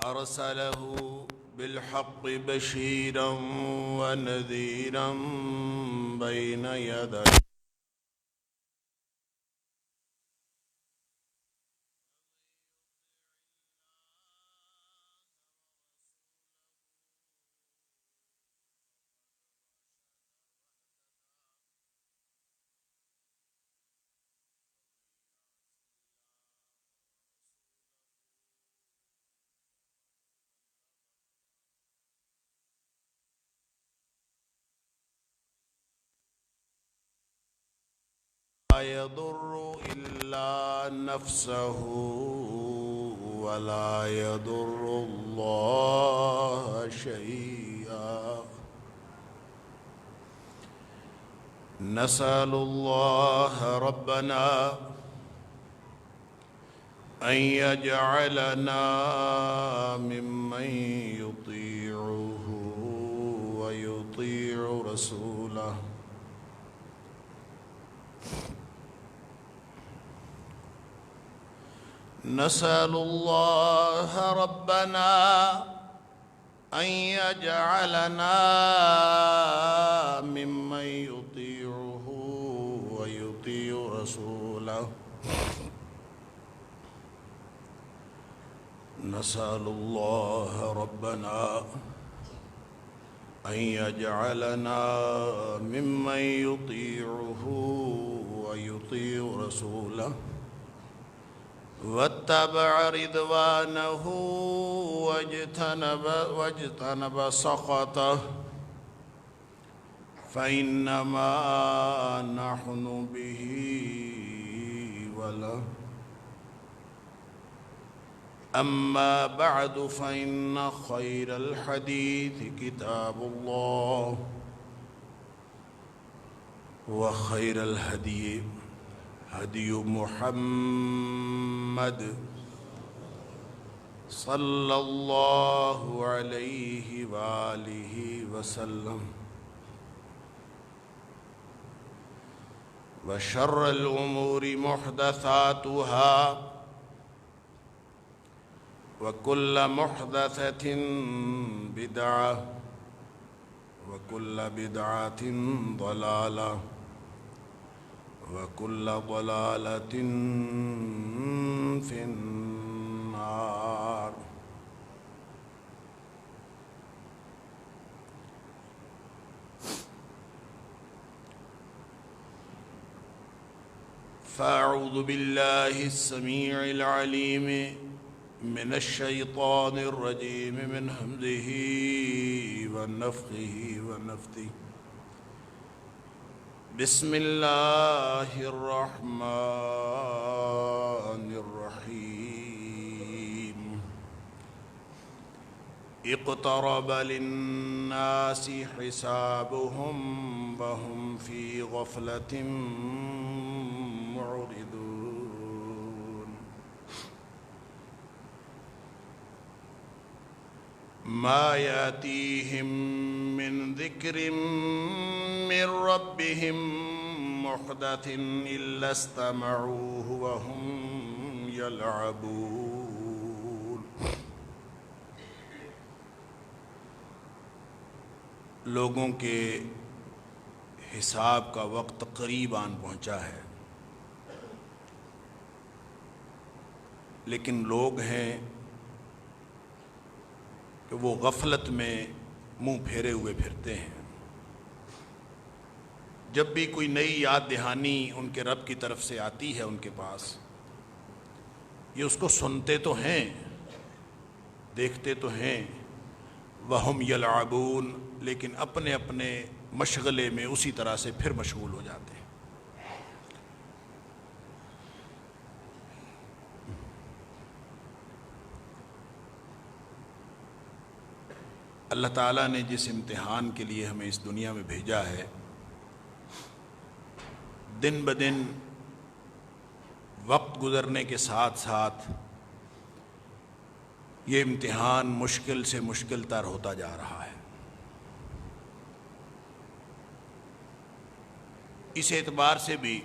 أرسله بالحق بشيرا ونذيرا بين يدي لا يضر إلا نفسه ولا يضر الله شيئا. نسأل الله ربنا أن يجعلنا ممن يطيعه ويطيع رسوله. نسأل الله ربنا أن يجعلنا ممن يطيعه ويطيع رسوله. نسأل الله ربنا أن يجعلنا ممن يطيعه ويطيع رسوله واتبع رضوانه واجتنب سخطه، فإنما نحن به وله. أما بعد، فإن خير الحديث كتاب الله، وخير الهدي هدي محمد صلى الله عليه وآله وسلم، وشر الأمور محدثاتها، وكل محدثة بدعة، وكل بدعة ضلالة، وكل ضلالة في النار. فأعوذ بالله السميع العليم من الشيطان الرجيم من همزه ونفخه ونفثه. بسم الله الرحمن الرحيم. اقترب للناس حسابهم وهم في غفلة معرضون. ما يأتيهم من ذكر من ربهم محدث إلا استمعوه وهم يلعبون. لوگوں کے حساب کا وقت قریب آن پہنچا ہے، لیکن لوگ ہیں کہ وہ غفلت میں منہ پھیرے ہوئے پھرتے ہیں۔ جب بھی کوئی نئی یاد دہانی ان کے رب کی طرف سے آتی ہے ان کے پاس، یہ اس کو سنتے تو ہیں، دیکھتے تو ہیں، وَهُمْ يَلْعَبُونَ، لیکن اپنے اپنے مشغلے میں اسی طرح سے پھر مشغول ہو جاتے ہیں۔ اللہ تعالیٰ نے جس امتحان کے لیے ہمیں اس دنیا میں بھیجا ہے، دن بدن وقت گزرنے کے ساتھ ساتھ یہ امتحان مشکل سے مشکل تر ہوتا جا رہا ہے۔ اس اعتبار سے بھی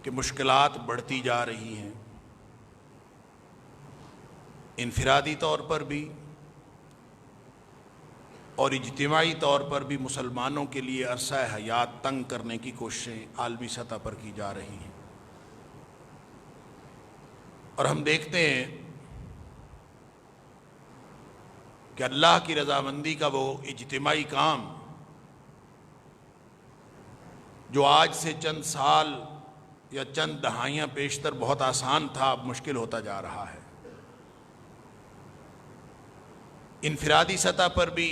کہ مشکلات بڑھتی جا رہی ہیں، انفرادی طور پر بھی اور اجتماعی طور پر بھی مسلمانوں کے لیے عرصہ حیات تنگ کرنے کی کوششیں عالمی سطح پر کی جا رہی ہیں، اور ہم دیکھتے ہیں کہ اللہ کی رضامندی کا وہ اجتماعی کام جو آج سے چند سال یا چند دہائیاں پیشتر بہت آسان تھا، اب مشکل ہوتا جا رہا ہے۔ انفرادی سطح پر بھی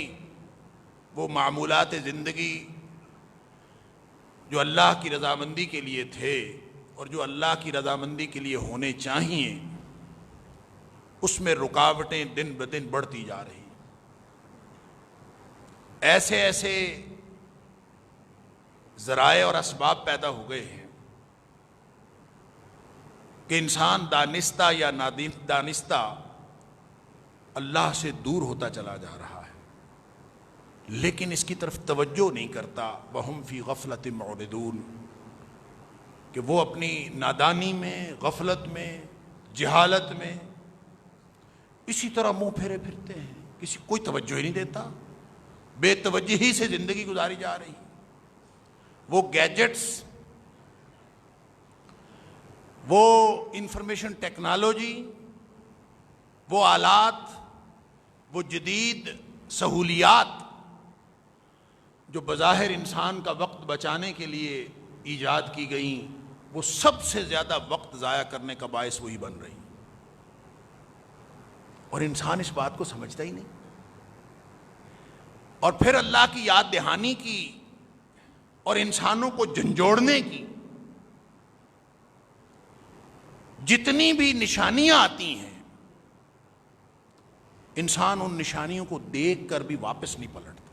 وہ معمولات زندگی جو اللہ کی رضامندی کے لیے تھے اور جو اللہ کی رضامندی کے لیے ہونے چاہیے، اس میں رکاوٹیں دن بدن بڑھتی جا رہی ہیں۔ ایسے ایسے ذرائع اور اسباب پیدا ہو گئے ہیں کہ انسان دانستہ یا نادانستہ اللہ سے دور ہوتا چلا جا رہا ہے، لیکن اس کی طرف توجہ نہیں کرتا۔ وَهُمْ فِي غَفْلَةٍ مُعْرِضُونَ، کہ وہ اپنی نادانی میں، غفلت میں، جہالت میں اسی طرح منہ پھیرے پھرتے ہیں، کسی کوئی توجہ ہی نہیں دیتا، بے توجہی سے زندگی گزاری جا رہی۔ وہ گیجٹس، وہ انفارمیشن ٹیکنالوجی، وہ آلات، وہ جدید سہولیات جو بظاہر انسان کا وقت بچانے کے لیے ایجاد کی گئیں، وہ سب سے زیادہ وقت ضائع کرنے کا باعث وہی بن رہی، اور انسان اس بات کو سمجھتا ہی نہیں۔ اور پھر اللہ کی یاد دہانی کی اور انسانوں کو جھنجھوڑنے کی جتنی بھی نشانیاں آتی ہیں، انسان ان نشانیوں کو دیکھ کر بھی واپس نہیں پلٹتا۔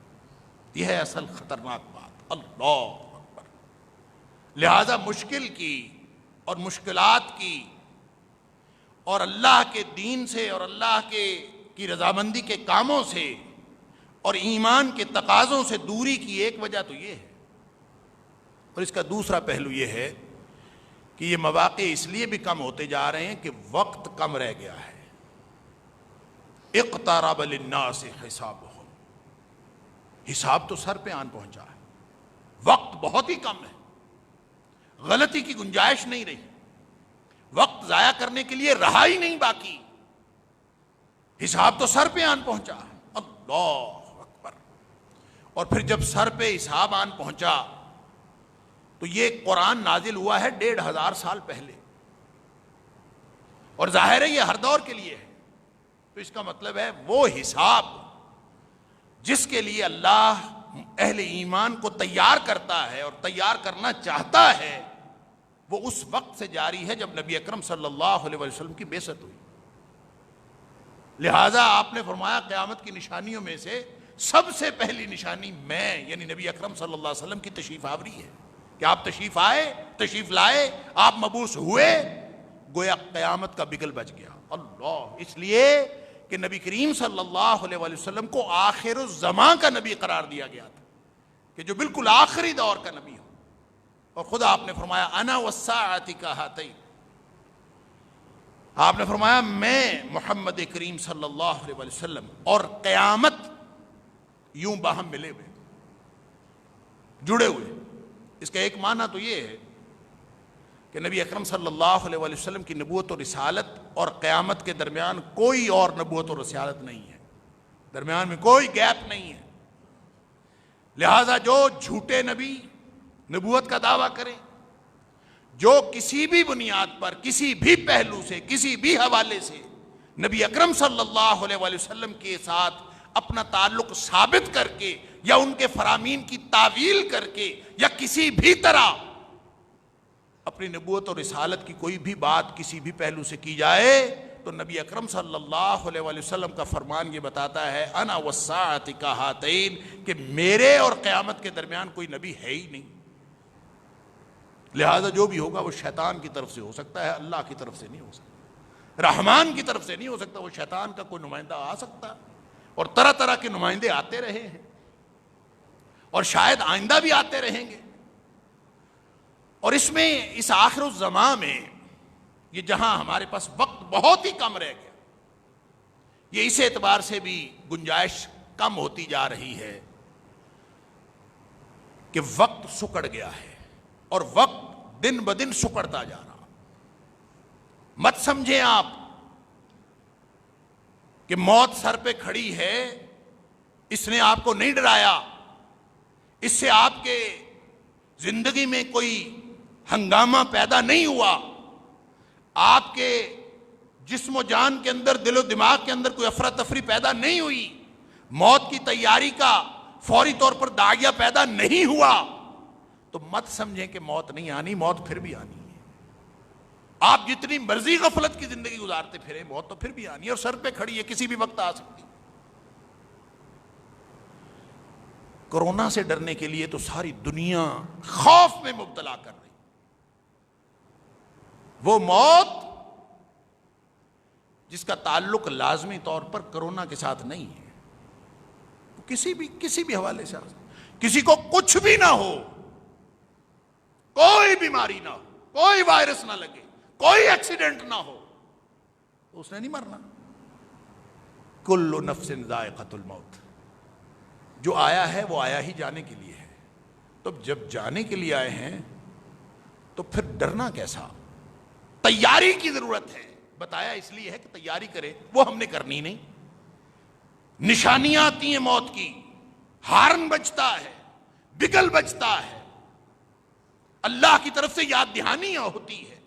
یہ ہے اصل خطرناک بات۔ اللہ اکبر۔ لہذا مشکل کی اور مشکلات کی اور اللہ کے دین سے اور اللہ کی رضامندی کے کاموں سے اور ایمان کے تقاضوں سے دوری کی ایک وجہ تو یہ ہے، اور اس کا دوسرا پہلو یہ ہے کہ یہ مواقع اس لیے بھی کم ہوتے جا رہے ہیں کہ وقت کم رہ گیا ہے۔ اقترب للناس حسابهم، حساب تو سر پہ آن پہنچا ہے، وقت بہت ہی کم ہے، غلطی کی گنجائش نہیں رہی، وقت ضائع کرنے کے لیے رہا ہی نہیں باقی، حساب تو سر پہ آن پہنچا ہے۔ اللہ اکبر۔ اور پھر جب سر پہ حساب آن پہنچا تو یہ قرآن نازل ہوا ہے 1500 سال پہلے، اور ظاہر ہے یہ ہر دور کے لیے ہے، تو اس کا مطلب ہے وہ حساب جس کے لیے اللہ اہل ایمان کو تیار کرتا ہے اور تیار کرنا چاہتا ہے، وہ اس وقت سے جاری ہے جب نبی اکرم صلی اللہ علیہ وسلم کی بعثت ہوئی۔ لہٰذا آپ نے فرمایا قیامت کی نشانیوں میں سے سب سے پہلی نشانی میں یعنی نبی اکرم صلی اللہ علیہ وسلم کی تشریف آوری ہے، کہ آپ تشریف آئے، تشریف لائے، آپ مبعوث ہوئے، گویا قیامت کا بگل بج گیا۔ اللہ، اس لیے کہ نبی کریم صلی اللہ علیہ وسلم کو آخر الزمان کا نبی قرار دیا گیا تھا، کہ جو بالکل آخری دور کا نبی ہو، اور خدا آپ نے فرمایا انا والساعۃ کہاتین، آپ نے فرمایا میں محمد کریم صلی اللہ علیہ وسلم اور قیامت یوں باہم ملے ہوئے، جڑے ہوئے۔ اس کا ایک معنی تو یہ ہے کہ نبی اکرم صلی اللہ علیہ وسلم کی نبوت اور رسالت اور قیامت کے درمیان کوئی اور نبوت اور رسالت نہیں ہے، درمیان میں کوئی گیپ نہیں ہے۔ لہذا جو جھوٹے نبی نبوت کا دعویٰ کریں، جو کسی بھی بنیاد پر، کسی بھی پہلو سے، کسی بھی حوالے سے نبی اکرم صلی اللہ علیہ وسلم کے ساتھ اپنا تعلق ثابت کر کے یا ان کے فرامین کی تعویل کر کے یا کسی بھی طرح اپنی نبوت اور رسالت کی کوئی بھی بات کسی بھی پہلو سے کی جائے، تو نبی اکرم صلی اللہ علیہ وسلم کا فرمان یہ بتاتا ہے انا والساعۃ کہاتین، کہ میرے اور قیامت کے درمیان کوئی نبی ہے ہی نہیں۔ لہذا جو بھی ہوگا وہ شیطان کی طرف سے ہو سکتا ہے، اللہ کی طرف سے نہیں ہو سکتا، رحمان کی طرف سے نہیں ہو سکتا۔ وہ شیطان کا کوئی نمائندہ آ سکتا، اور طرح طرح کے نمائندے آتے رہے ہیں، اور شاید آئندہ بھی آتے رہیں گے۔ اور اس میں اس آخر الزمان میں یہ جہاں ہمارے پاس وقت بہت ہی کم رہ گیا، یہ اس اعتبار سے بھی گنجائش کم ہوتی جا رہی ہے کہ وقت سکڑ گیا ہے اور وقت دن بدن سکڑتا جا رہا. مت سمجھیں آپ کہ موت سر پہ کھڑی ہے، اس نے آپ کو نہیں ڈرایا، اس سے آپ کے زندگی میں کوئی ہنگامہ پیدا نہیں ہوا، آپ کے جسم و جان کے اندر، دل و دماغ کے اندر کوئی افراتفری پیدا نہیں ہوئی، موت کی تیاری کا فوری طور پر داغیہ پیدا نہیں ہوا، تو مت سمجھیں کہ موت نہیں آنی. موت پھر بھی آنی ہے. آپ جتنی مرضی غفلت کی زندگی گزارتے پھرے، موت تو پھر بھی آنی ہے اور سر پہ کھڑی ہے، کسی بھی وقت آ سکتی. کورونا سے ڈرنے کے لیے تو ساری دنیا خوف میں مبتلا کر رہی. وہ موت جس کا تعلق لازمی طور پر کورونا کے ساتھ نہیں ہے، کسی بھی حوالے سے کسی کو کچھ بھی نہ ہو، کوئی بیماری نہ ہو، کوئی وائرس نہ لگے، کوئی ایکسیڈنٹ نہ ہو، تو اس نے نہیں مرنا. کل نفس ذائقۃ الموت. جو آیا ہے وہ آیا ہی جانے کے لیے ہے. تو جب جانے کے لیے آئے ہیں تو پھر ڈرنا کیسا؟ تیاری کی ضرورت ہے. بتایا اس لیے ہے کہ تیاری کرے، وہ ہم نے کرنی نہیں. نشانیاں آتی ہیں موت کی، ہارن بجتا ہے، بگل بجتا ہے، اللہ کی طرف سے یاد دہانیاں ہوتی ہے،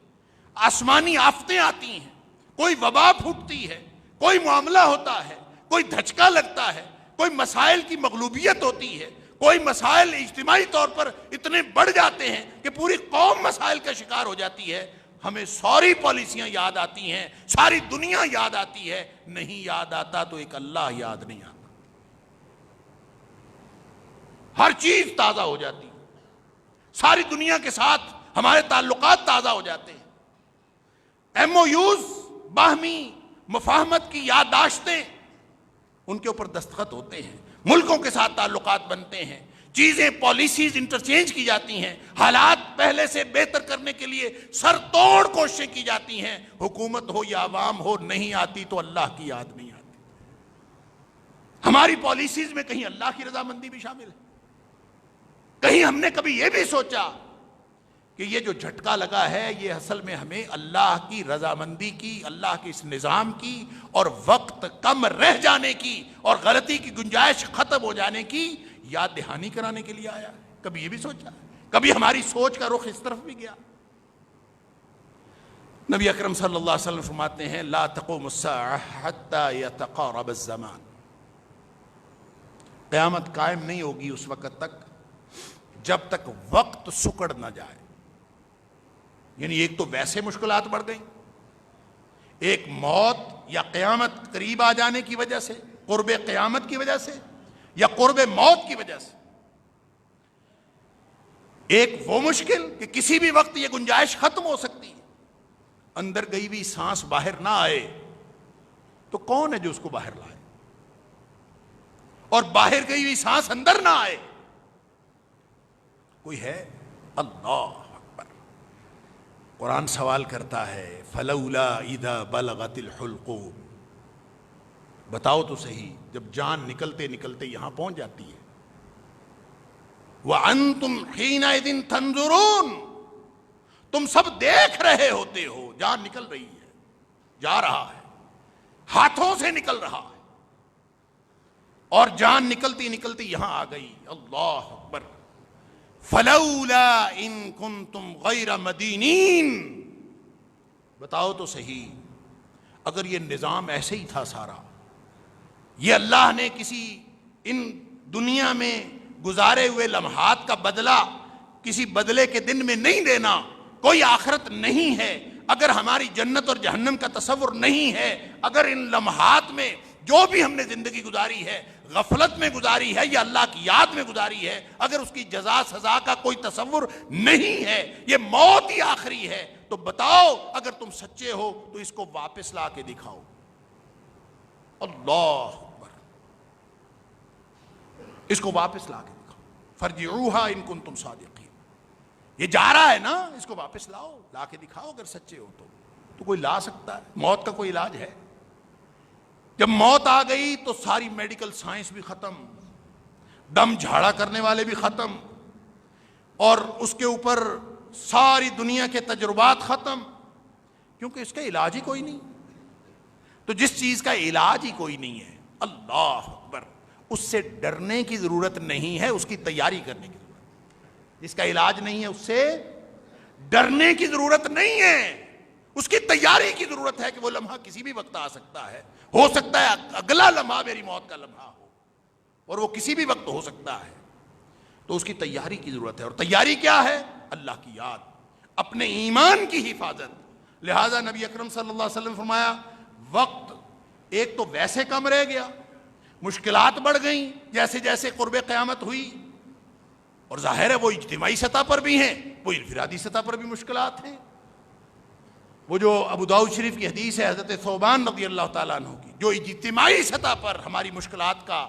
آسمانی آفتیں آتی ہیں، کوئی وبا پھوٹتی ہے، کوئی معاملہ ہوتا ہے، کوئی دھچکا لگتا ہے، کوئی مسائل کی مغلوبیت ہوتی ہے، کوئی مسائل اجتماعی طور پر اتنے بڑھ جاتے ہیں کہ پوری قوم مسائل کا شکار ہو جاتی ہے. ہمیں ساری پالیسیاں یاد آتی ہیں، ساری دنیا یاد آتی ہے. نہیں یاد آتا تو ایک اللہ یاد نہیں آتا. ہر چیز تازہ ہو جاتی ہے، ساری دنیا کے ساتھ ہمارے تعلقات تازہ ہو جاتے ہیں. ایم او یوز، باہمی مفاہمت کی یادداشتیں، ان کے اوپر دستخط ہوتے ہیں، ملکوں کے ساتھ تعلقات بنتے ہیں، چیزیں پالیسیز انٹرچینج کی جاتی ہیں، حالات پہلے سے بہتر کرنے کے لیے سر توڑ کوششیں کی جاتی ہیں. حکومت ہو یا عوام ہو، نہیں آتی تو اللہ کی یاد نہیں آتی. ہماری پالیسیز میں کہیں اللہ کی رضامندی بھی شامل ہے؟ کہیں ہم نے کبھی یہ بھی سوچا کہ یہ جو جھٹکا لگا ہے یہ اصل میں ہمیں اللہ کی رضامندی کی، اللہ کے اس نظام کی اور وقت کم رہ جانے کی اور غلطی کی گنجائش ختم ہو جانے کی یاد دہانی کرانے کے لیے آیا ہے؟ کبھی یہ بھی سوچا؟ کبھی ہماری سوچ کا رخ اس طرف بھی گیا؟ نبی اکرم صلی اللہ علیہ وسلم فرماتے ہیں لا تقوم الساعة حتى يتقارب الزمان. قیامت قائم نہیں ہوگی اس وقت تک جب تک وقت سکڑ نہ جائے. یعنی ایک تو ویسے مشکلات بڑھ گئیں، ایک موت یا قیامت قریب آ جانے کی وجہ سے، قرب قیامت کی وجہ سے یا قرب موت کی وجہ سے. ایک وہ مشکل کہ کسی بھی وقت یہ گنجائش ختم ہو سکتی ہے، اندر گئی ہوئی سانس باہر نہ آئے تو کون ہے جو اس کو باہر لائے؟ اور باہر گئی ہوئی سانس اندر نہ آئے، کوئی ہے؟ اللہ اکبر. قرآن سوال کرتا ہے فلولا اذا بلغت الحلقوم. بتاؤ تو صحیح، جب جان نکلتے نکلتے یہاں پہنچ جاتی ہے، وَأَنْتُمْ حِينَئِذٍ تَنْظُرُونَ، تم سب دیکھ رہے ہوتے ہو، جان نکل رہی ہے، جا رہا ہے، ہاتھوں سے نکل رہا ہے، اور جان نکلتی نکلتی یہاں آ گئی. اللہ اکبر. فَلَوْلَا إِن كُنْتُمْ غَيْرَ مَدِينِينَ. بتاؤ تو صحیح، اگر یہ نظام ایسے ہی تھا سارا، یہ اللہ نے کسی ان دنیا میں گزارے ہوئے لمحات کا بدلہ کسی بدلے کے دن میں نہیں دینا، کوئی آخرت نہیں ہے، اگر ہماری جنت اور جہنم کا تصور نہیں ہے، اگر ان لمحات میں جو بھی ہم نے زندگی گزاری ہے غفلت میں گزاری ہے یا اللہ کی یاد میں گزاری ہے، اگر اس کی جزا سزا کا کوئی تصور نہیں ہے، یہ موت ہی آخری ہے، تو بتاؤ اگر تم سچے ہو تو اس کو واپس لا کے دکھاؤ. اللہ اکبر. اس کو واپس لا کے دکھاؤ. فرجعوها ان کنتم صادقین. یہ جا رہا ہے نا، اس کو واپس لاؤ، لا کے دکھاؤ اگر سچے ہو تو کوئی لا سکتا ہے. موت کا کوئی علاج ہے؟ جب موت آ گئی تو ساری میڈیکل سائنس بھی ختم، دم جھاڑا کرنے والے بھی ختم، اور اس کے اوپر ساری دنیا کے تجربات ختم، کیونکہ اس کا علاج ہی کوئی نہیں۔ تو جس چیز کا علاج ہی کوئی نہیں ہے، اللہ اکبر، اس سے ڈرنے کی ضرورت نہیں ہے، اس کی تیاری کرنے کی ضرورت۔ جس کا علاج نہیں ہے اس سے ڈرنے کی ضرورت نہیں ہے، اس کی تیاری کی ضرورت ہے کہ وہ لمحہ کسی بھی وقت آ سکتا ہے، ہو سکتا ہے اگلا لمحہ میری موت کا لمحہ ہو، اور وہ کسی بھی وقت ہو سکتا ہے، تو اس کی تیاری کی ضرورت ہے۔ اور تیاری کیا ہے؟ اللہ کی یاد، اپنے ایمان کی حفاظت۔ لہذا نبی اکرم صلی اللہ علیہ وسلم فرمایا وقت ایک تو ویسے کم رہ گیا، مشکلات بڑھ گئیں جیسے جیسے قرب قیامت ہوئی، اور ظاہر ہے وہ اجتماعی سطح پر بھی ہیں، وہ انفرادی سطح پر بھی مشکلات ہیں۔ وہ جو ابو داؤد شریف کی حدیث ہے حضرت ثوبان رضی اللہ تعالیٰ عنہ کی، جو اجتماعی سطح پر ہماری مشکلات کا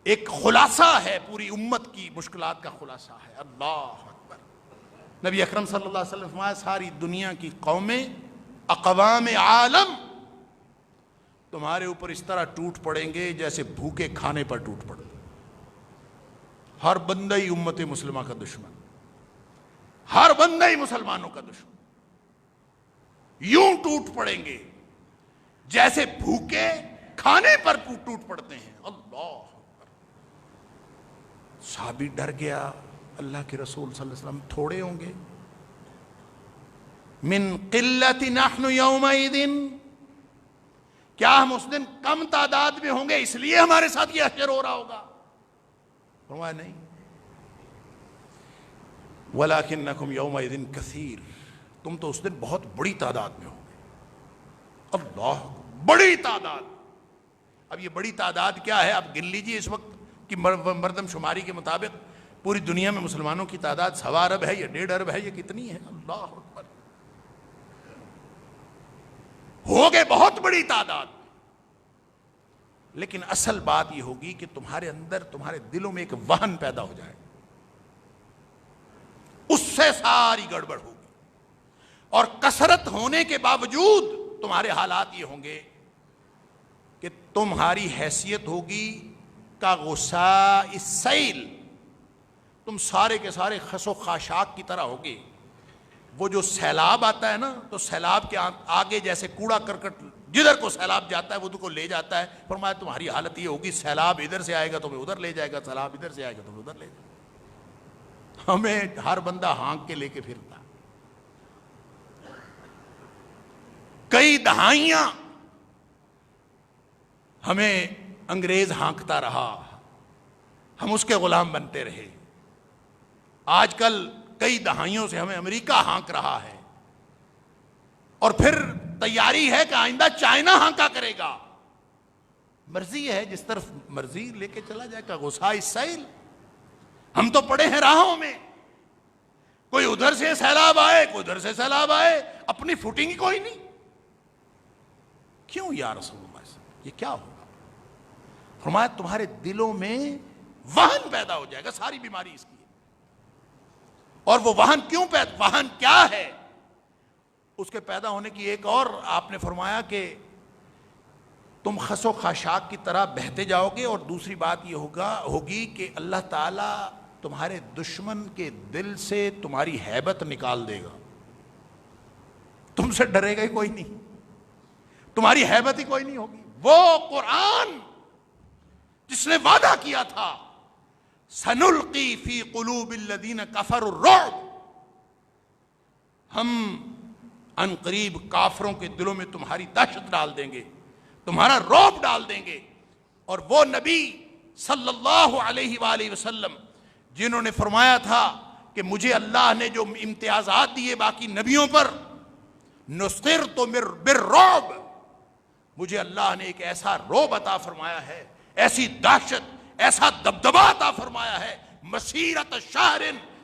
ایک خلاصہ ہے، پوری امت کی مشکلات کا خلاصہ ہے۔ اللہ اکبر۔ نبی اکرم صلی اللہ علیہ وسلم فرمایا ساری دنیا کی قومیں، اقوام عالم تمہارے اوپر اس طرح ٹوٹ پڑیں گے جیسے بھوکے کھانے پر ٹوٹ پڑے، ہر بندہ ہی امت مسلمہ کا دشمن، ہر بندہ ہی مسلمانوں کا دشمن، یوں ٹوٹ پڑیں گے جیسے بھوکے کھانے پر ٹوٹ پڑتے ہیں۔ اللہ اکبر۔ صحابی ڈر گیا، اللہ کے رسول صلی اللہ علیہ وسلم تھوڑے ہوں گے؟ من قلت نحن یومئذ، کیا ہم اس دن کم تعداد میں ہوں گے اس لیے ہمارے ساتھ یہ حشر ہو رہا ہوگا؟ فرمایا نہیں، وَلَكِنَّكُمْ يَوْمَئِذٍ كَثِيرٌ، تم تو اس دن بہت بڑی تعداد میں ہوں گے۔ اللہ، بڑی تعداد۔ اب یہ بڑی تعداد کیا ہے؟ اب گن لیجیے اس وقت کی مردم شماری کے مطابق پوری دنیا میں مسلمانوں کی تعداد 1.25 ارب ہے یا 1.5 ارب ہے، یہ کتنی ہے؟ اللہ اکبر، ہوگے بہت بڑی تعداد۔ لیکن اصل بات یہ ہوگی کہ تمہارے اندر، تمہارے دلوں میں ایک وہن پیدا ہو جائے، اس سے ساری گڑبڑ ہوگی، اور کثرت ہونے کے باوجود تمہارے حالات یہ ہوں گے کہ تمہاری حیثیت ہوگی کا غصہ السیل، تم سارے کے سارے خس و خاشاک کی طرح ہوگے۔ وہ جو سیلاب آتا ہے نا، تو سیلاب کے آگے جیسے کوڑا کرکٹ جدھر کو سیلاب جاتا ہے وہ تو کو لے جاتا ہے، فرمایا تمہاری حالت یہ ہوگی، سیلاب ادھر سے آئے گا تمہیں ادھر لے جائے گا، سیلاب ادھر سے آئے گا تمہیں ادھر لے جائے گا۔ ہمیں ہر بندہ ہانک کے لے کے پھرتا، کئی دہائیاں ہمیں انگریز ہانکتا رہا، ہم اس کے غلام بنتے رہے۔ آج کل کئی دہائیوں سے ہمیں امریکہ ہانک رہا ہے، اور پھر تیاری ہے کہ آئندہ چائنا ہانکا کرے گا۔ مرضی ہے، جس طرف مرضی لے کے چلا جائے گا۔ غصہ السیل، ہم تو پڑے ہیں راہوں میں، کوئی ادھر سے سیلاب آئے، کوئی ادھر سے سیلاب آئے، اپنی فوٹنگ ہی کوئی نہیں۔ کیوں یا رسول اللہ، یہ کیا ہوگا؟ فرمایا تمہارے دلوں میں وہن پیدا ہو جائے گا، ساری بیماری اس کی ہے۔ اور وہ وہن کیوں وہن کیا ہے؟ اس کے پیدا ہونے کی ایک اور آپ نے فرمایا کہ تم خس و خاشاک کی طرح بہتے جاؤ گے، اور دوسری بات یہ ہوگی کہ اللہ تعالیٰ تمہارے دشمن کے دل سے تمہاری ہیبت نکال دے گا، تم سے ڈرے گا ہی کوئی نہیں، تمہاری ہیبت ہی کوئی نہیں ہوگی۔ وہ قرآن جس نے وعدہ کیا تھا سنلقی فی قلوب الذین کفروا الرعب، ہم ان قریب کافروں کے دلوں میں تمہاری دہشت ڈال دیں گے، تمہارا رعب ڈال دیں گے۔ اور وہ نبی صلی اللہ علیہ وآلہ وسلم جنہوں نے فرمایا تھا کہ مجھے اللہ نے جو امتیازات دیے باقی نبیوں پر، نصرت بالرعب، مجھے اللہ نے ایک ایسا رعب عطا فرمایا ہے، ایسی دہشت، ایسا دبدبا عطا فرمایا ہے، مسیرت شہر،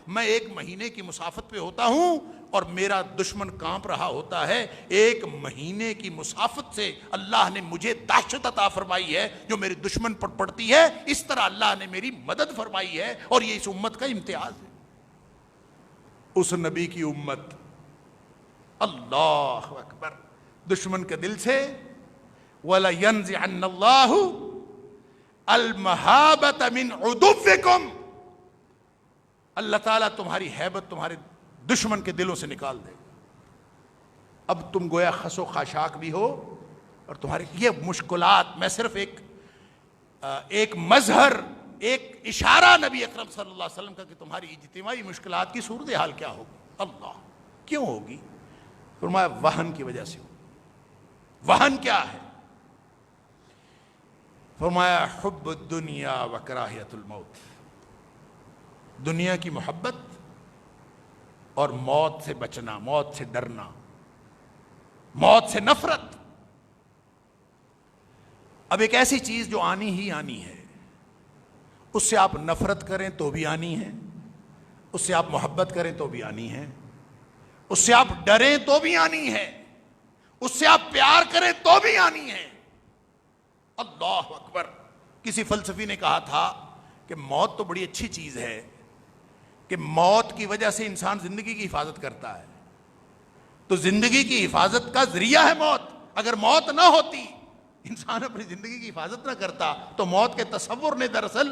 میں 1 مہینے کی مسافت پہ ہوتا ہوں اور میرا دشمن کانپ رہا ہوتا ہے۔ 1 مہینے کی مسافت سے اللہ نے مجھے دہشت عطا فرمائی ہے جو میرے دشمن پر پڑتی ہے، اس طرح اللہ نے میری مدد فرمائی ہے، اور یہ اس امت کا امتیاز ہے۔ اس نبی کی امت، اللہ اکبر، دشمن کے دل سے وَلَيَنزِعَنَّ اللَّهُ الْمَهَابَةَ مِنْ عُدُوِّكُمْ، اللہ تعالیٰ تمہاری ہیبت تمہارے دشمن کے دلوں سے نکال دے. اب تم گویا خس و خاشاک بھی ہو، اور تمہاری یہ مشکلات، میں صرف ایک مظہر، ایک اشارہ نبی اکرم صلی اللہ علیہ وسلم کا کہ تمہاری اجتماعی مشکلات کی صورتحال کیا ہوگی. اللہ کیوں ہوگی؟ فرمایا وہن کی وجہ سے. وہن کیا ہے؟ فرمایا حب الدنیا و کراہیت الموت، دنیا کی محبت اور موت سے بچنا، موت سے ڈرنا، موت سے نفرت. اب ایک ایسی چیز جو آنی ہی آنی ہے، اس سے آپ نفرت کریں تو بھی آنی ہے، اس سے آپ محبت کریں تو بھی آنی ہے، اس سے آپ ڈریں تو بھی آنی ہے، اس سے آپ پیار کریں تو بھی آنی ہے. اللہ اکبر. کسی فلسفی نے کہا تھا کہ موت تو بڑی اچھی چیز ہے کہ موت کی وجہ سے انسان زندگی کی حفاظت کرتا ہے. تو زندگی کی حفاظت کا ذریعہ ہے موت. اگر موت نہ ہوتی، انسان اپنی زندگی کی حفاظت نہ کرتا، تو موت کے تصور نے دراصل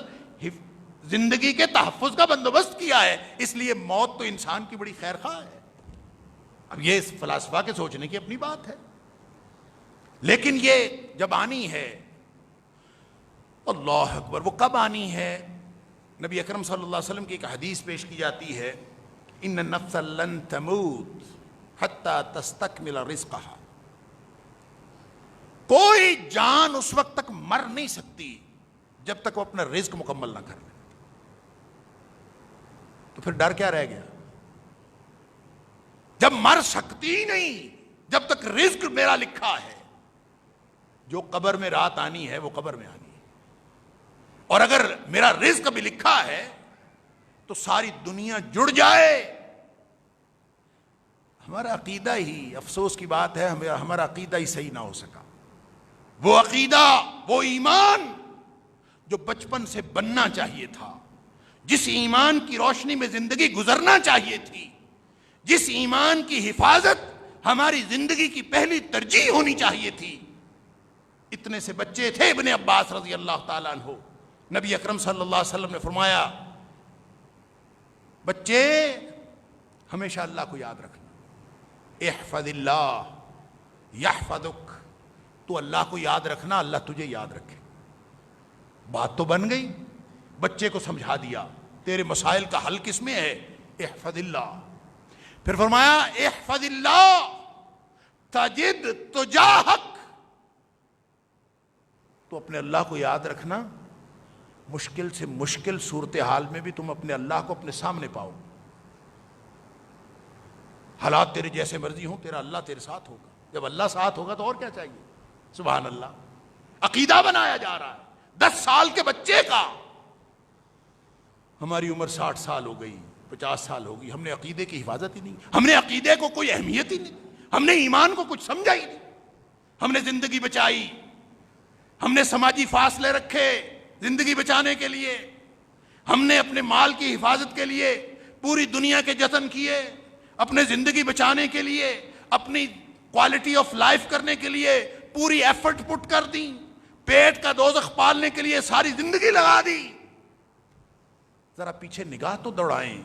زندگی کے تحفظ کا بندوبست کیا ہے. اس لیے موت تو انسان کی بڑی خیر خواہ ہے. اب یہ اس فلاسفہ کے سوچنے کی اپنی بات ہے، لیکن یہ جب آنی ہے، اللہ اکبر، وہ کب آنی ہے؟ نبی اکرم صلی اللہ علیہ وسلم کی ایک حدیث پیش کی جاتی ہے، ان النفس لن تموت حتی تستکمل رزقها. کوئی جان اس وقت تک مر نہیں سکتی جب تک وہ اپنا رزق مکمل نہ کر لے. تو پھر ڈر کیا رہ گیا؟ جب مر سکتی نہیں جب تک رزق میرا لکھا ہے. جو قبر میں رات آنی ہے وہ قبر میں آنی ہے، اور اگر میرا رزق بھی لکھا ہے تو ساری دنیا جڑ جائے. ہمارا عقیدہ ہی، افسوس کی بات ہے، ہمارا عقیدہ ہی صحیح نہ ہو سکا. وہ عقیدہ، وہ ایمان جو بچپن سے بننا چاہیے تھا، جس ایمان کی روشنی میں زندگی گزرنا چاہیے تھی، جس ایمان کی حفاظت ہماری زندگی کی پہلی ترجیح ہونی چاہیے تھی. اتنے سے بچے تھے ابن عباس رضی اللہ تعالیٰ عنہ. نبی اکرم صلی اللہ علیہ وسلم نے فرمایا، بچے ہمیشہ اللہ کو یاد رکھنا. احفظ اللہ یحفظک، تو اللہ کو یاد رکھنا، اللہ تجھے یاد رکھے. بات تو بن گئی. بچے کو سمجھا دیا تیرے مسائل کا حل کس میں ہے؟ احفظ اللہ. پھر فرمایا احفظ اللہ تجد تجاہک، تو اپنے اللہ کو یاد رکھنا، مشکل سے مشکل صورتحال میں بھی تم اپنے اللہ کو اپنے سامنے پاؤ. حالات تیرے جیسے مرضی ہوں، تیرا اللہ تیرے ساتھ ہوگا. جب اللہ ساتھ ہوگا تو اور کیا چاہیے؟ سبحان اللہ. عقیدہ بنایا جا رہا ہے 10 سال کے بچے کا. ہماری عمر 60 سال ہو گئی، 50 سال ہو گئی، ہم نے عقیدے کی حفاظت ہی نہیں، ہم نے عقیدے کو کوئی اہمیت ہی نہیں، ہم نے ایمان کو کچھ سمجھا ہی نہیں. ہم نے زندگی بچائی، ہم نے سماجی فاصلے رکھے زندگی بچانے کے لیے، ہم نے اپنے مال کی حفاظت کے لیے پوری دنیا کے جتن کیے، اپنے زندگی بچانے کے لیے، اپنی کوالٹی آف لائف کرنے کے لیے پوری ایفرٹ پٹ کر دی، پیٹ کا دوزخ پالنے کے لیے ساری زندگی لگا دی. ذرا پیچھے نگاہ تو دوڑائیں.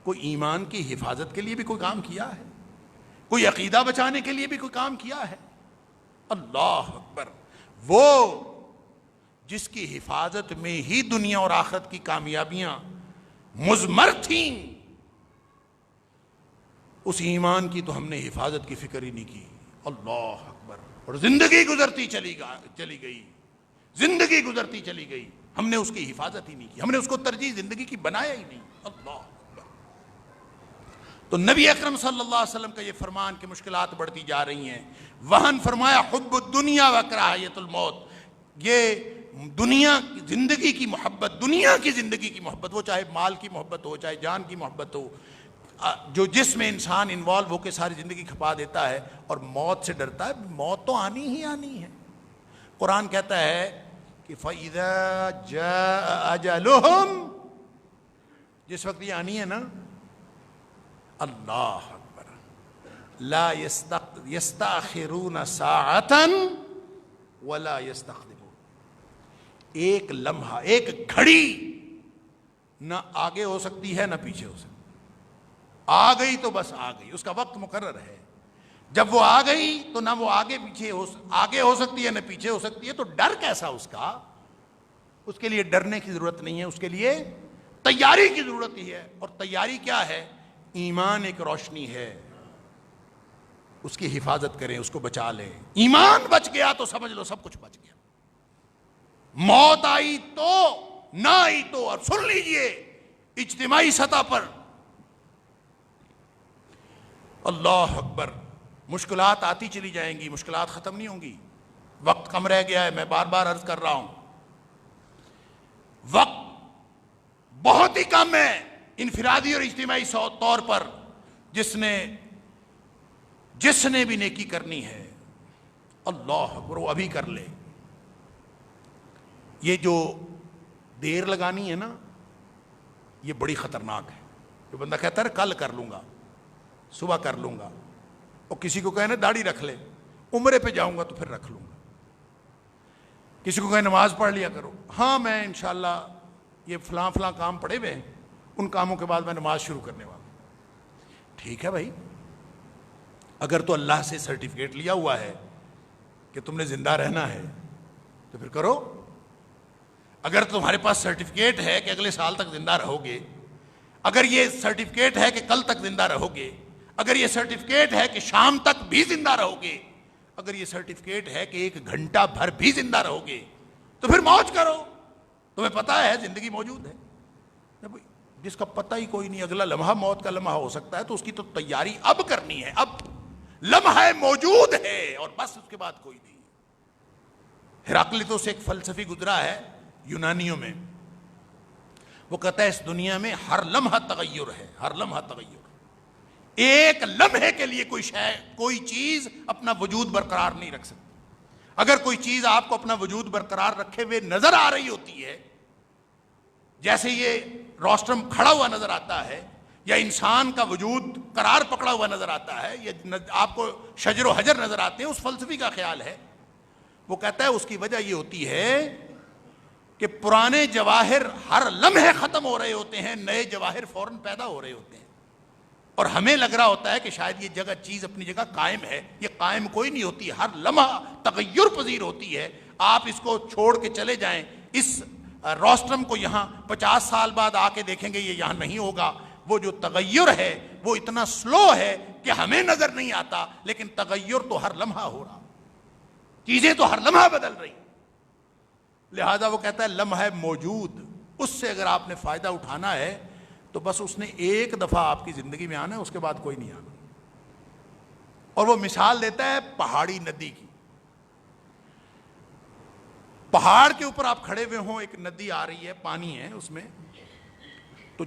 کوئی ایمان کی حفاظت کے لیے بھی کوئی کام کیا ہے؟ کوئی عقیدہ بچانے کے لیے بھی کوئی کام کیا ہے؟ اللہ اکبر. وہ جس کی حفاظت میں ہی دنیا اور آخرت کی کامیابیاں مضمر تھیں، اس ایمان کی تو ہم نے حفاظت کی فکر ہی نہیں کی. اللہ اکبر. اور زندگی گزرتی چلی گئی، زندگی گزرتی چلی گئی، ہم نے اس کی حفاظت ہی نہیں کی، ہم نے اس کو ترجیح زندگی کی بنایا ہی نہیں. اللہ اکبر. تو نبی اکرم صلی اللہ علیہ وسلم کا یہ فرمان کہ مشکلات بڑھتی جا رہی ہیں. وہن فرمایا حب الدنیا و کراہیت الموت. یہ دنیا کی زندگی کی محبت، دنیا کی زندگی کی محبت، وہ چاہے مال کی محبت ہو، چاہے جان کی محبت ہو، جو جس میں انسان انوالو ہو کے ساری زندگی کھپا دیتا ہے اور موت سے ڈرتا ہے. موت تو آنی ہی آنی ہے. قرآن کہتا ہے کہ فَإِذَا جَاءَ أَجَلُهُمْ، جس وقت یہ آنی ہے نا، اللہ اکبر، لا يستأخرون ساعة ولا یستخدمون. ایک لمحہ، ایک گھڑی نہ آگے ہو سکتی ہے نہ پیچھے ہو سکتی. آ گئی تو بس آ گئی، اس کا وقت مقرر ہے. جب وہ آ گئی تو نہ وہ آگے ہو سکتی ہے نہ پیچھے ہو سکتی ہے. تو ڈر کیسا اس کا؟ اس کے لیے ڈرنے کی ضرورت نہیں ہے، اس کے لیے تیاری کی ضرورت ہی ہے. اور تیاری کیا ہے؟ ایمان ایک روشنی ہے، اس کی حفاظت کریں، اس کو بچا لیں. ایمان بچ گیا تو سمجھ لو سب کچھ بچ گیا. موت آئی تو نہ آئی تو. اور سن لیجئے اجتماعی سطح پر اللہ اکبر، مشکلات آتی چلی جائیں گی، مشکلات ختم نہیں ہوں گی. وقت کم رہ گیا ہے، میں بار بار عرض کر رہا ہوں، وقت بہت ہی کم ہے انفرادی اور اجتماعی طور پر. جس نے بھی نیکی کرنی ہے اللہ اکبر وہ ابھی کر لے. یہ جو دیر لگانی ہے نا، یہ بڑی خطرناک ہے. جو بندہ کہتا ہے کل کر لوں گا، صبح کر لوں گا، اور کسی کو کہنا داڑھی رکھ لے، عمرے پہ جاؤں گا تو پھر رکھ لوں گا. کسی کو کہے نماز پڑھ لیا کرو، ہاں میں انشاءاللہ یہ فلاں فلاں کام پڑے ہوئے ہیں، ان کاموں کے بعد میں نماز شروع کرنے والا ہوں. ٹھیک ہے بھائی، اگر تو اللہ سے سرٹیفکیٹ لیا ہوا ہے کہ تم نے زندہ رہنا ہے تو پھر کرو. اگر تمہارے پاس سرٹیفکیٹ ہے کہ اگلے سال تک زندہ رہو گے، اگر یہ سرٹیفکیٹ ہے کہ کل تک زندہ رہو گے، اگر یہ سرٹیفکیٹ ہے کہ شام تک بھی زندہ رہو گے، اگر یہ سرٹیفکیٹ ہے کہ 1 گھنٹہ بھر بھی زندہ رہو گے، تو پھر موج کرو. تمہیں پتہ ہے زندگی موجود ہے. جس کا پتہ ہی کوئی نہیں اگلا لمحہ موت کا لمحہ ہو سکتا ہے، تو اس کی تو تیاری اب کرنی ہے. اب لمحہ موجود ہے اور بس، اس کے بعد کوئی نہیں. ہراکلیتوس سے ایک فلسفی گزرا ہے یونانیوں میں، وہ کہتا ہے اس دنیا میں ہر لمحہ تغیر ہے، ہر لمحہ تغیر. ایک لمحے کے لیے کوئی چیز اپنا وجود برقرار نہیں رکھ سکتی. اگر کوئی چیز آپ کو اپنا وجود برقرار رکھے ہوئے نظر آ رہی ہوتی ہے، جیسے یہ روسٹرم کھڑا ہوا نظر آتا ہے، یا انسان کا وجود قرار پکڑا ہوا نظر آتا ہے، یا آپ کو شجر و حجر نظر آتے ہیں، اس فلسفی کا خیال ہے. وہ کہتا ہے اس کی وجہ یہ ہوتی ہے کہ پرانے جواہر ہر لمحے ختم ہو رہے ہوتے ہیں، نئے جواہر فوراً پیدا ہو رہے ہوتے ہیں. اور ہمیں لگ رہا ہوتا ہے کہ شاید یہ چیز اپنی جگہ قائم ہے. یہ قائم کوئی نہیں ہوتی، ہر لمحہ تغیر پذیر ہوتی ہے. آپ اس کو چھوڑ کے چلے جائیں، اس روسٹرم کو یہاں 50 سال بعد آ کے دیکھیں گے یہ یہاں نہیں ہوگا. وہ جو تغیر ہے وہ اتنا سلو ہے کہ ہمیں نظر نہیں آتا، لیکن تغیر تو ہر لمحہ ہو رہا، چیزیں تو ہر لمحہ بدل رہی. لہذا وہ کہتا ہے لمحہ موجود، اس سے اگر آپ نے فائدہ اٹھانا ہے تو بس اس نے ایک دفعہ آپ کی زندگی میں آنا ہے، اس کے بعد کوئی نہیں آنا. اور وہ مثال دیتا ہے پہاڑی ندی کی. پہاڑ کے اوپر آپ کھڑے ہوئے ہوں، ایک ندی آ رہی ہے، پانی ہے اس میں، تو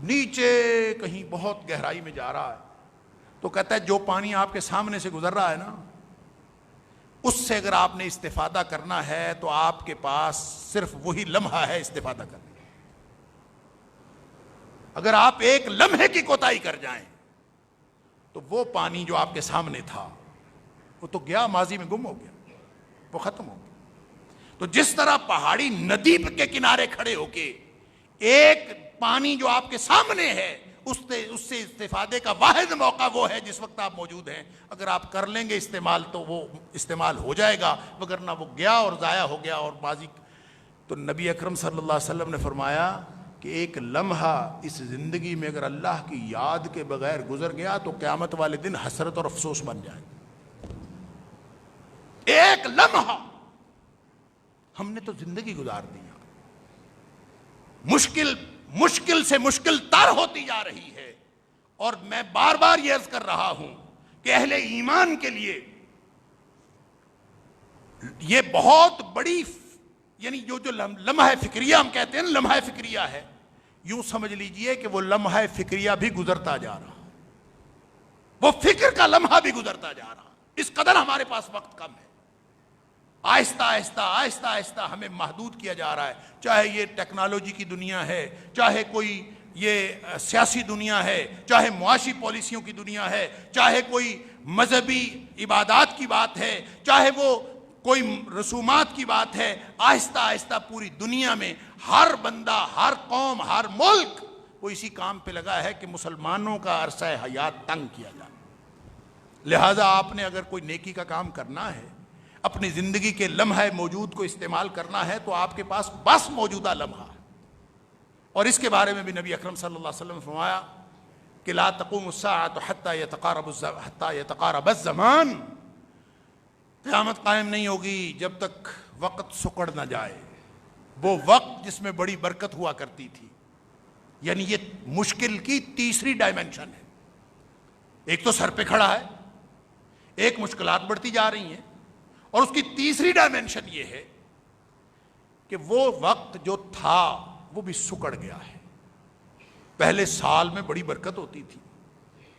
نیچے کہیں بہت گہرائی میں جا رہا ہے. تو کہتا ہے جو پانی آپ کے سامنے سے گزر رہا ہے نا، اس سے اگر آپ نے استفادہ کرنا ہے تو آپ کے پاس صرف وہی لمحہ ہے استفادہ کرنے. اگر آپ ایک لمحے کی کوتاہی کر جائیں تو وہ پانی جو آپ کے سامنے تھا وہ تو گیا، ماضی میں گم ہو گیا، وہ ختم ہو گیا. تو جس طرح پہاڑی ندی کے کنارے کھڑے ہو کے ایک پانی جو آپ کے سامنے ہے، اس سے استفادے کا واحد موقع وہ ہے جس وقت آپ موجود ہیں. اگر آپ کر لیں گے استعمال تو وہ استعمال ہو جائے گا، وگرنہ وہ گیا اور ضائع ہو گیا اور ماضی. تو نبی اکرم صلی اللہ علیہ وسلم نے فرمایا کہ ایک لمحہ اس زندگی میں اگر اللہ کی یاد کے بغیر گزر گیا تو قیامت والے دن حسرت اور افسوس بن جائے. ایک لمحہ ہم نے تو زندگی گزار دی، مشکل سے مشکل تر ہوتی جا رہی ہے. اور میں بار بار یہ عرض کر رہا ہوں کہ اہل ایمان کے لیے یہ بہت بڑی، یعنی جو لمحہ فکریہ ہم کہتے ہیں نا، لمحہ فکریہ ہے، یوں سمجھ لیجئے کہ وہ لمحہ فکریہ بھی گزرتا جا رہا، وہ فکر کا لمحہ بھی گزرتا جا رہا. اس قدر ہمارے پاس وقت کم ہے. آہستہ آہستہ آہستہ آہستہ ہمیں محدود کیا جا رہا ہے. چاہے یہ ٹیکنالوجی کی دنیا ہے، چاہے کوئی یہ سیاسی دنیا ہے، چاہے معاشی پالیسیوں کی دنیا ہے، چاہے کوئی مذہبی عبادات کی بات ہے، چاہے وہ کوئی رسومات کی بات ہے، آہستہ آہستہ پوری دنیا میں ہر بندہ، ہر قوم، ہر ملک وہ اسی کام پہ لگا ہے کہ مسلمانوں کا عرصہ حیات تنگ کیا جائے۔ لہٰذا آپ نے اگر کوئی نیکی کا کام کرنا ہے، اپنی زندگی کے لمحہ موجود کو استعمال کرنا ہے، تو آپ کے پاس بس موجودہ لمحہ ہے۔ اور اس کے بارے میں بھی نبی اکرم صلی اللہ علیہ وسلم نے فرمایا کہ لا تقوم الساعۃ حتی یتقارب الزمان، قیامت قائم نہیں ہوگی جب تک وقت سکڑ نہ جائے، وہ وقت جس میں بڑی برکت ہوا کرتی تھی۔ یعنی یہ مشکل کی تیسری ڈائمنشن ہے۔ ایک تو سر پہ کھڑا ہے، ایک مشکلات بڑھتی جا رہی ہیں، اور اس کی تیسری ڈائمنشن یہ ہے کہ وہ وقت جو تھا وہ بھی سکڑ گیا ہے۔ پہلے سال میں بڑی برکت ہوتی تھی،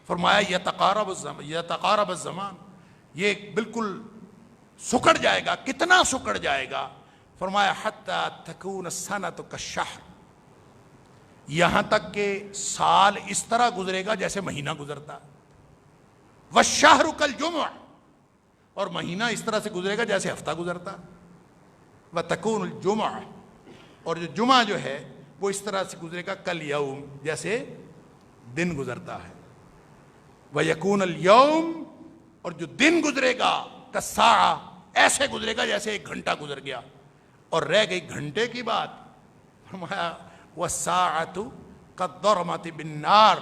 فرمایا یتقارب الزمان، یہ بالکل سکڑ جائے گا۔ کتنا سکڑ جائے گا؟ فرمایا حتی تکون السنۃ کالشہر، یہاں تک کہ سال اس طرح گزرے گا جیسے مہینہ گزرتا، والشہر کالجمعہ، اور مہینہ اس طرح سے گزرے گا جیسے ہفتہ گزرتا، وتکون الجمعہ، اور جو جمعہ جو ہے وہ اس طرح سے گزرے گا کالیوم، جیسے دن گزرتا ہے، ویکون الیوم، اور جو دن گزرے گا کالساعہ، ایسے گزرے گا جیسے ایک گھنٹہ گزر گیا۔ اور رہ گئی گھنٹے کی بات، فرمایا والساعۃ کالضرمۃ بالنار،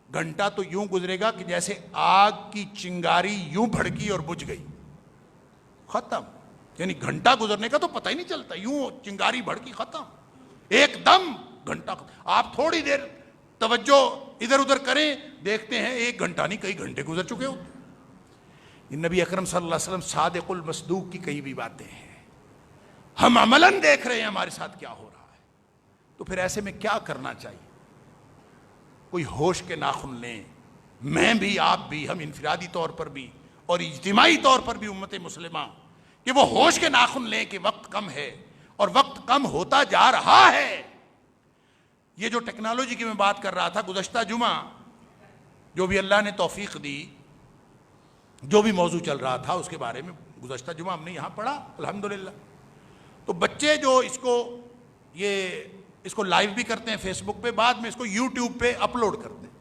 گھنٹہ تو یوں گزرے گا کہ جیسے آگ کی چنگاری یوں بھڑکی اور بجھ گئی، ختم۔ یعنی گھنٹہ گزرنے کا تو پتہ ہی نہیں چلتا، یوں چنگاری بھڑکی ختم، ایک دم گھنٹہ۔ آپ تھوڑی دیر توجہ ادھر ادھر کریں، دیکھتے ہیں ایک گھنٹہ نہیں کئی گھنٹے گزر چکے ہو۔ یہ نبی اکرم صلی اللہ علیہ وسلم صادق المصدوق کی کئی بھی باتیں ہیں، ہم عملاً دیکھ رہے ہیں ہمارے ساتھ کیا ہو رہا ہے۔ تو پھر ایسے میں کیا کرنا چاہیے؟ کوئی ہوش کے ناخن لیں، میں بھی، آپ بھی، ہم انفرادی طور پر بھی اور اجتماعی طور پر بھی امت مسلمہ، کہ وہ ہوش کے ناخن لیں کہ وقت کم ہے اور وقت کم ہوتا جا رہا ہے۔ یہ جو ٹیکنالوجی کی میں بات کر رہا تھا، گزشتہ جمعہ جو بھی اللہ نے توفیق دی، جو بھی موضوع چل رہا تھا اس کے بارے میں گزشتہ جمعہ ہم نے یہاں پڑھا الحمدللہ۔ تو بچے جو اس کو لائیو بھی کرتے ہیں فیس بک پہ، بعد میں اس کو یوٹیوب پہ اپلوڈ کرتے ہیں۔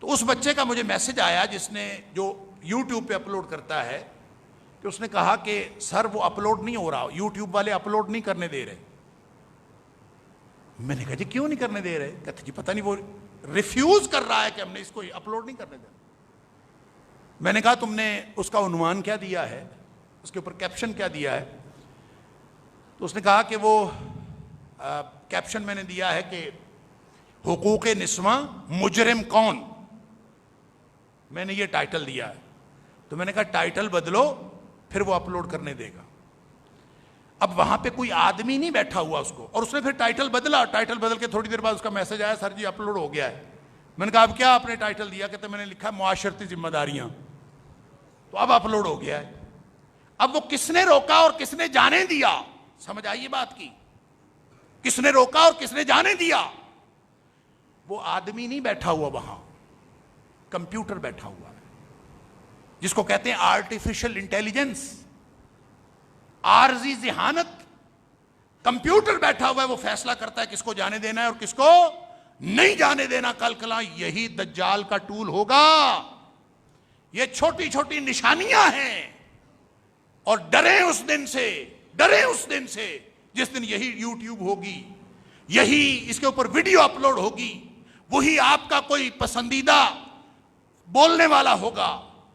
تو اس بچے کا مجھے میسج آیا جس نے، جو یوٹیوب پہ اپلوڈ کرتا ہے، کہ اس نے کہا کہ سر وہ اپلوڈ نہیں ہو رہا، یوٹیوب والے اپلوڈ نہیں کرنے دے رہے۔ میں نے کہا جی کیوں نہیں کرنے دے رہے؟ کہتے جی پتہ نہیں، وہ ریفیوز کر رہا ہے کہ ہم نے اس کو اپلوڈ نہیں کرنے دیا۔ میں نے کہا تم نے اس کا عنوان کیا دیا ہے، اس کے اوپر کیپشن کیا دیا ہے؟ تو اس نے کہا کہ وہ کیپشن میں نے دیا ہے کہ حقوق نسواں مجرم کون، میں نے یہ ٹائٹل دیا ہے۔ تو میں نے کہا ٹائٹل بدلو پھر وہ اپلوڈ کرنے دے گا۔ اب وہاں پہ کوئی آدمی نہیں بیٹھا ہوا اس کو، اور اس نے پھر ٹائٹل بدلا، ٹائٹل بدل کے تھوڑی دیر بعد اس کا میسج آیا سر جی اپلوڈ ہو گیا ہے۔ میں نے کہا اب کیا آپ نے ٹائٹل دیا؟ کہتے میں نے لکھا معاشرتی ذمہ داریاں۔ تو اب اپلوڈ ہو گیا ہے۔ اب وہ کس نے روکا اور کس نے جانے دیا؟ سمجھ آئیے بات کی، کس نے روکا اور کس نے جانے دیا؟ وہ آدمی نہیں بیٹھا ہوا وہاں، کمپیوٹر بیٹھا ہوا ہے، جس کو کہتے ہیں آرٹیفیشل انٹیلیجنس، عارضی ذہانت۔ کمپیوٹر بیٹھا ہوا ہے، وہ فیصلہ کرتا ہے کس کو جانے دینا ہے اور کس کو نہیں جانے دینا۔ کل کلا یہی دجال کا ٹول ہوگا۔ یہ چھوٹی چھوٹی نشانیاں ہیں، اور ڈریں اس دن سے، ڈریں اس دن سے جس دن یہی یوٹیوب ہوگی، یہی اس کے اوپر ویڈیو اپلوڈ ہوگی، وہی آپ کا کوئی پسندیدہ بولنے والا ہوگا،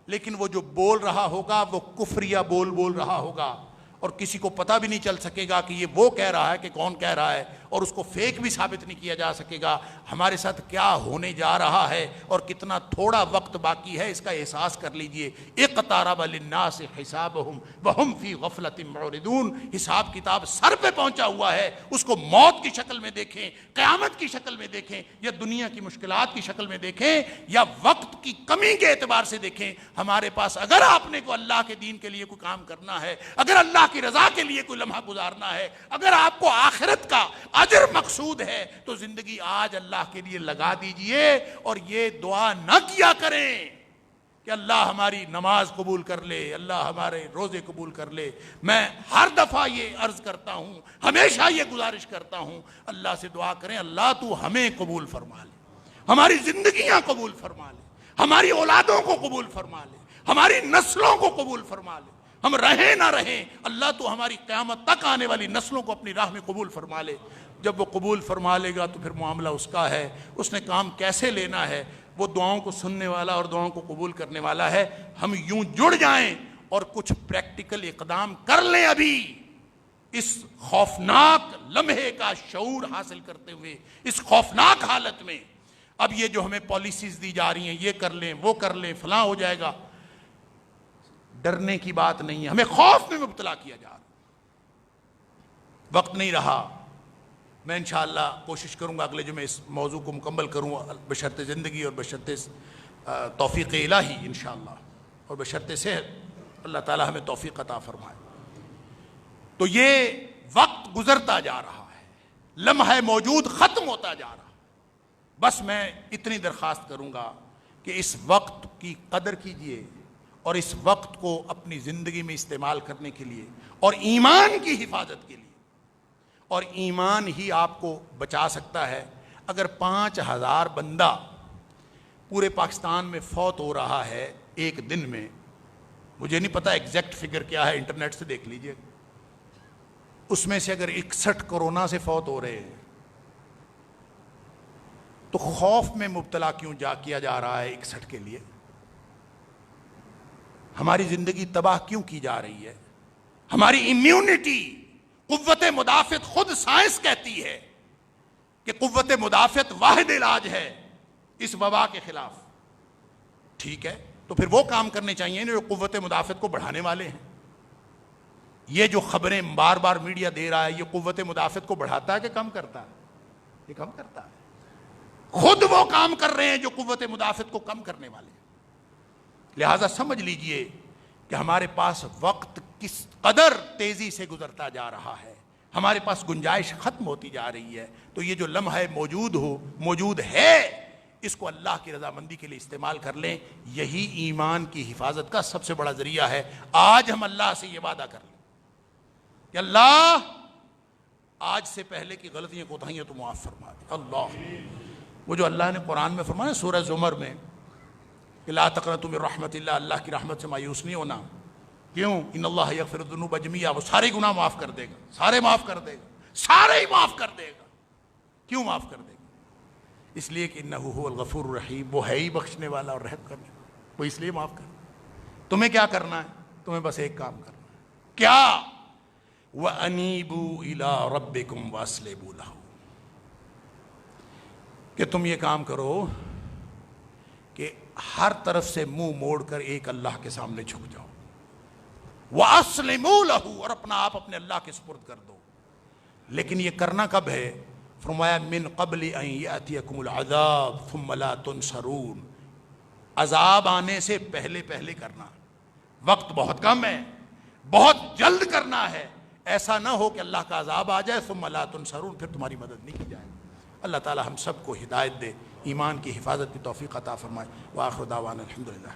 لیکن وہ جو بول رہا ہوگا وہ کفریہ بول رہا ہوگا، اور کسی کو پتہ بھی نہیں چل سکے گا کہ یہ وہ کہہ رہا ہے کہ کون کہہ رہا ہے، اور اس کو فیک بھی ثابت نہیں کیا جا سکے گا۔ ہمارے ساتھ کیا ہونے جا رہا ہے اور کتنا تھوڑا وقت باقی ہے، اس کا احساس کر لیجئے۔ اقترب للناس حسابهم وهم فی غفلۃ معرضون، حساب کتاب سر پہ پہنچا ہوا ہے، اس کو موت کی شکل میں دیکھیں، قیامت کی شکل میں دیکھیں، یا دنیا کی مشکلات کی شکل میں دیکھیں، یا وقت کی کمی کے اعتبار سے دیکھیں۔ ہمارے پاس اگر آپ نے کو اللہ کے دین کے لیے کوئی کام کرنا ہے، اگر اللہ کی رضا کے لیے کوئی لمحہ گزارنا ہے، اگر آپ کو آخرت کا اجر مقصود ہے، تو زندگی آج اللہ کے لیے لگا دیجئے، اور یہ دعا نہ کیا کریں کہ اللہ ہماری نماز قبول کر لے، اللہ ہمارے روزے قبول کر لے. میں ہر دفعہ یہ عرض کرتا ہوں، ہمیشہ یہ گزارش کرتا ہوں، اللہ سے دعا کریں اللہ تو ہمیں قبول فرما لے، ہماری زندگیاں قبول فرما لے، ہماری اولادوں کو قبول فرما لے، ہماری نسلوں کو قبول فرما لے. ہم رہیں نہ رہیں، اللہ تو ہماری قیامت تک آنے والی نسلوں کو اپنی راہ میں قبول فرما لے. جب وہ قبول فرما لے گا تو پھر معاملہ اس کا ہے، اس نے کام کیسے لینا ہے. وہ دعاؤں کو سننے والا اور دعاؤں کو قبول کرنے والا ہے. ہم یوں جڑ جائیں اور کچھ پریکٹیکل اقدام کر لیں ابھی، اس خوفناک لمحے کا شعور حاصل کرتے ہوئے، اس خوفناک حالت میں. اب یہ جو ہمیں پالیسیز دی جا رہی ہیں، یہ کر لیں وہ کر لیں فلاں ہو جائے گا، ڈرنے کی بات نہیں ہے، ہمیں خوف میں مبتلا کیا جا رہا. وقت نہیں رہا، میں انشاءاللہ کوشش کروں گا اگلے جمعے اس موضوع کو مکمل کروں بشرط زندگی اور بشرط توفیق الہی انشاءاللہ، اور بشرط صحت اللہ تعالی ہمیں توفیق عطا فرمائے. تو یہ وقت گزرتا جا رہا ہے، لمحہ موجود ختم ہوتا جا رہا. بس میں اتنی درخواست کروں گا کہ اس وقت کی قدر کیجئے اور اس وقت کو اپنی زندگی میں استعمال کرنے کے لیے اور ایمان کی حفاظت کے لیے. اور ایمان ہی آپ کو بچا سکتا ہے. اگر 5000 بندہ پورے پاکستان میں فوت ہو رہا ہے ایک دن میں، مجھے نہیں پتا ایگزیکٹ فگر کیا ہے، انٹرنیٹ سے دیکھ لیجئے، اس میں سے اگر 61 کورونا سے فوت ہو رہے ہیں تو خوف میں مبتلا کیوں کیا جا رہا ہے 61 کے لیے؟ ہماری زندگی تباہ کیوں کی جا رہی ہے؟ ہماری امیونٹی، قوت مدافعت، خود سائنس کہتی ہے کہ قوت مدافعت واحد علاج ہے اس وبا کے خلاف. ٹھیک ہے، تو پھر وہ کام کرنے چاہیے جو قوت مدافعت کو بڑھانے والے ہیں. یہ جو خبریں بار بار میڈیا دے رہا ہے، یہ قوت مدافعت کو بڑھاتا ہے کہ کم کرتا ہے؟ یہ کم کرتا ہے. خود وہ کام کر رہے ہیں جو قوت مدافعت کو کم کرنے والے ہیں. لہٰذا سمجھ لیجئے کہ ہمارے پاس وقت کس قدر تیزی سے گزرتا جا رہا ہے، ہمارے پاس گنجائش ختم ہوتی جا رہی ہے. تو یہ جو لمحہ موجود ہے، اس کو اللہ کی رضامندی کے لیے استعمال کر لیں. یہی ایمان کی حفاظت کا سب سے بڑا ذریعہ ہے. آج ہم اللہ سے یہ وعدہ کر لیں کہ اللہ آج سے پہلے کی غلطیاں کوتاہیاں تو معاف فرما دے. اللہ، وہ جو اللہ نے قرآن میں فرمایا سورہ زمر میں کہ لا تقنطوا من رحمت اللہ، اللہ کی رحمت سے مایوس نہیں ہونا. کیوں؟ ان اللہ یغفر الذنوب جميعا، وہ سارے گناہ معاف کر دے گا، سارے معاف کر دے گا، سارے ہی معاف کر دے گا. کیوں معاف کر دے گا؟ اس لیے کہ انہ هو الغفور الرحیم، وہ ہے ہی بخشنے والا اور رحم کرنے والا، وہ اس لیے معاف کر. تمہیں کیا کرنا ہے؟ تمہیں بس ایک کام کرنا ہے. کیا؟ وَأَنِيبُوا إِلَىٰ رَبِّكُمْ وَأَسْلِمُوا لَهُ، کہ تم یہ کام کرو کہ ہر طرف سے منہ موڑ کر ایک اللہ کے سامنے جھک جاؤ. وَأَسْلِمُوا لَهُ، اور اپنا آپ اپنے اللہ کے سپرد کر دو. لیکن یہ کرنا کب ہے؟ فرمایا من قبل ان یأتیکم العذاب ثم لا تنصرون، عذاب آنے سے پہلے پہلے کرنا. وقت بہت کم ہے، بہت جلد کرنا ہے. ایسا نہ ہو کہ اللہ کا عذاب آ جائے ثم لا تنصرون، پھر تمہاری مدد نہیں کی جائے. اللہ تعالی ہم سب کو ہدایت دے، ایمان کی حفاظت کی توفیق عطا فرمائے. وآخر دعوانا الحمدللہ.